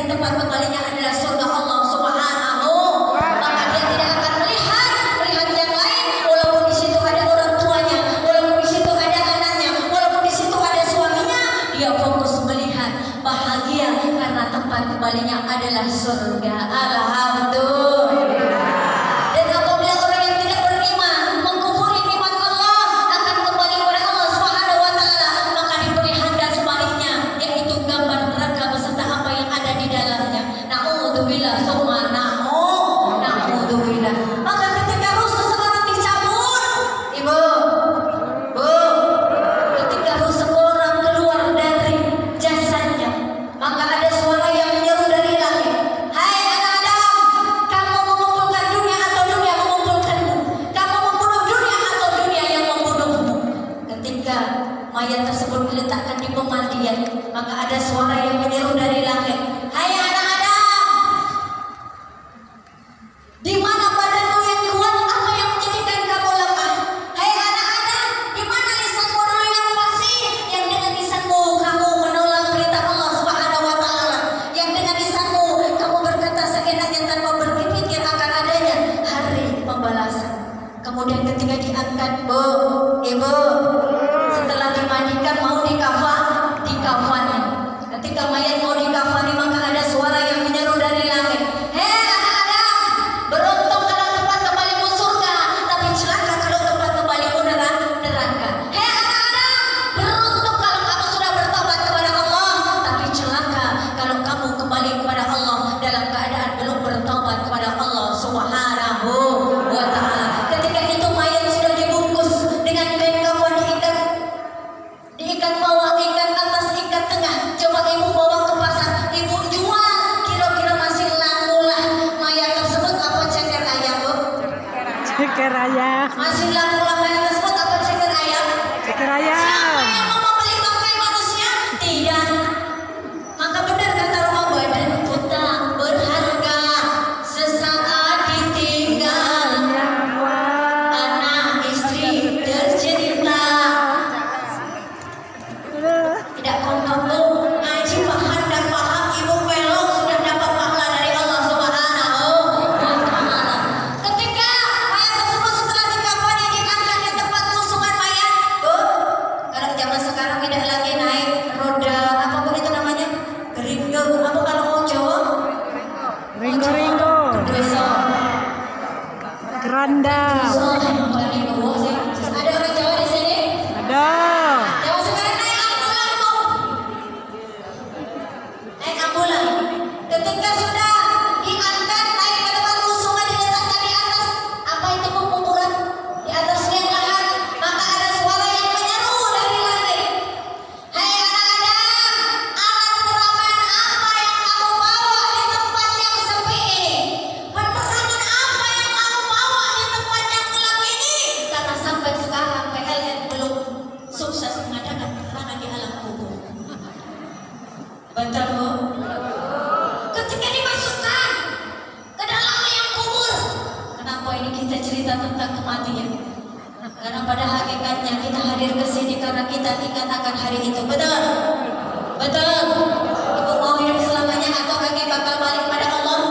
nanti tempat kembalinya adalah surga Allah Subhanahu, maka dia tidak akan melihat yang lain, walaupun di situ ada orang tuanya, walaupun di situ ada anaknya, walaupun di situ ada suaminya, dia fokus melihat bahagia karena tempat kembalinya adalah surga. Alhamdulillah. Dan apabila orang yang tidak beriman mengkufuri nikmat Allah akan kembali kepada Allah Subhanahu wa taala, maka diberi handa sebaliknya, yaitu gambar neraka beserta apa yang ada di dalamnya. Na'udzubillah summa na'udzubillah. Maka ketika ruh seseorang dicabut, ibu, bu, ketika ruh seseorang keluar dari jasadnya, maka ada suara yang menyeru dari langit, "Hai anak Adam, kamu mengumpulkan dunia atau dunia mengumpulkanmu? Kamu membunuh dunia atau dunia yang membunuhmu?" Ketika mayat tersebut diletakkan di pemandian, maka ada suara yang menyeru dari langit, "Hai anak Adam, di mana badanmu yang kuat? Apa yang menjadikan kamu lemah? Hai anak Adam, di mana lisanmu dulu yang fasih, yang dengan lisanmu kamu menolak perintah Allah Subhanahu wa taala, yang dengan lisanmu kamu berkata seenaknya tanpa berpikir akan adanya hari pembalasan." Kemudian ketika diangkat, bu, ibu, setelah dimandikan mau dikafani. Ketika mayat mau dikafani, maka ada suara yang menyeru dari langit, "Hei anak Adam, beruntung kalau tempat kembalimu surga, tapi celaka kalau tempat kembalimu neraka. Hei anak Adam, beruntung kalau kamu sudah bertobat kepada Allah, tapi celaka kalau kamu kembali kepada Allah dalam keadaan belum bertobat kepada Allah Subhanahu wa taala." Ketika itu mayat sudah dibungkus dengan kain kafan, diikat bawah, ikat atas, ikat tengah. Coba ibu bawa ke pasar, ibu jual, kira-kira masih laku lah mayat tersebut apa ceker ayam, bu? Ceker ayam. Masih laku lah mayat tersebut apa ceker ayam? Ceker ayam. Siapa yang mau membeli bangkai manusia? Tidak. Maka benar kata Rumah Badan, tak berharga sesaat ditinggal, anak istri tercinta. Tidak kompak tuh, ngaji paham dan paham, ibu belok sudah dapat pahala dari Allah Subhanahu wa taala. Ketika mayat tersebut setelah dikafani diangkat di tempat tusungan mayat, bu, kalau zaman sekarang tidak lagi naik roda apapun itu namanya, geringo, apa kalau mau Jawa? Ringgo. Desa. Keranda. Desa, geringo sih. Ada orang Jawa di sini? Ada. Jawa sekarang naik ambulan, bu. Naik ambulan. Ketika sudah diangkat naik ke tempat tusungan, diletakkan di atas apa itu penguburan, di atas liang lahat, maka ada suara yang menyeru dari langit, "Hai anak Adam, alat teraman apa yang kamu bawa di tempat yang sepi ini? Penerangan apa yang kamu bawa di tempat yang gelap ini?" Karena sampai sekarang PLN belum sukses mengadakan penerangan di alam kubur. Betul, bu? Ketika dimasukkan ke dalam liang kubur, kenapa ini kita cerita tentang kematian? Karena pada hakikatnya kita hadir ke sini karena kita ingat akan hari itu. Betul? Betul. Ibu mau hidup selamanya atau kaki bakal balik pada Allah?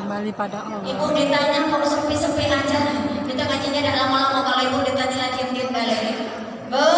Kembali pada Allah. Ibu ditanya kok sepi-sepi aja. Kita ngajinya tidak lama-lama, kalau ibu ditanya lagi diam balik. Bu,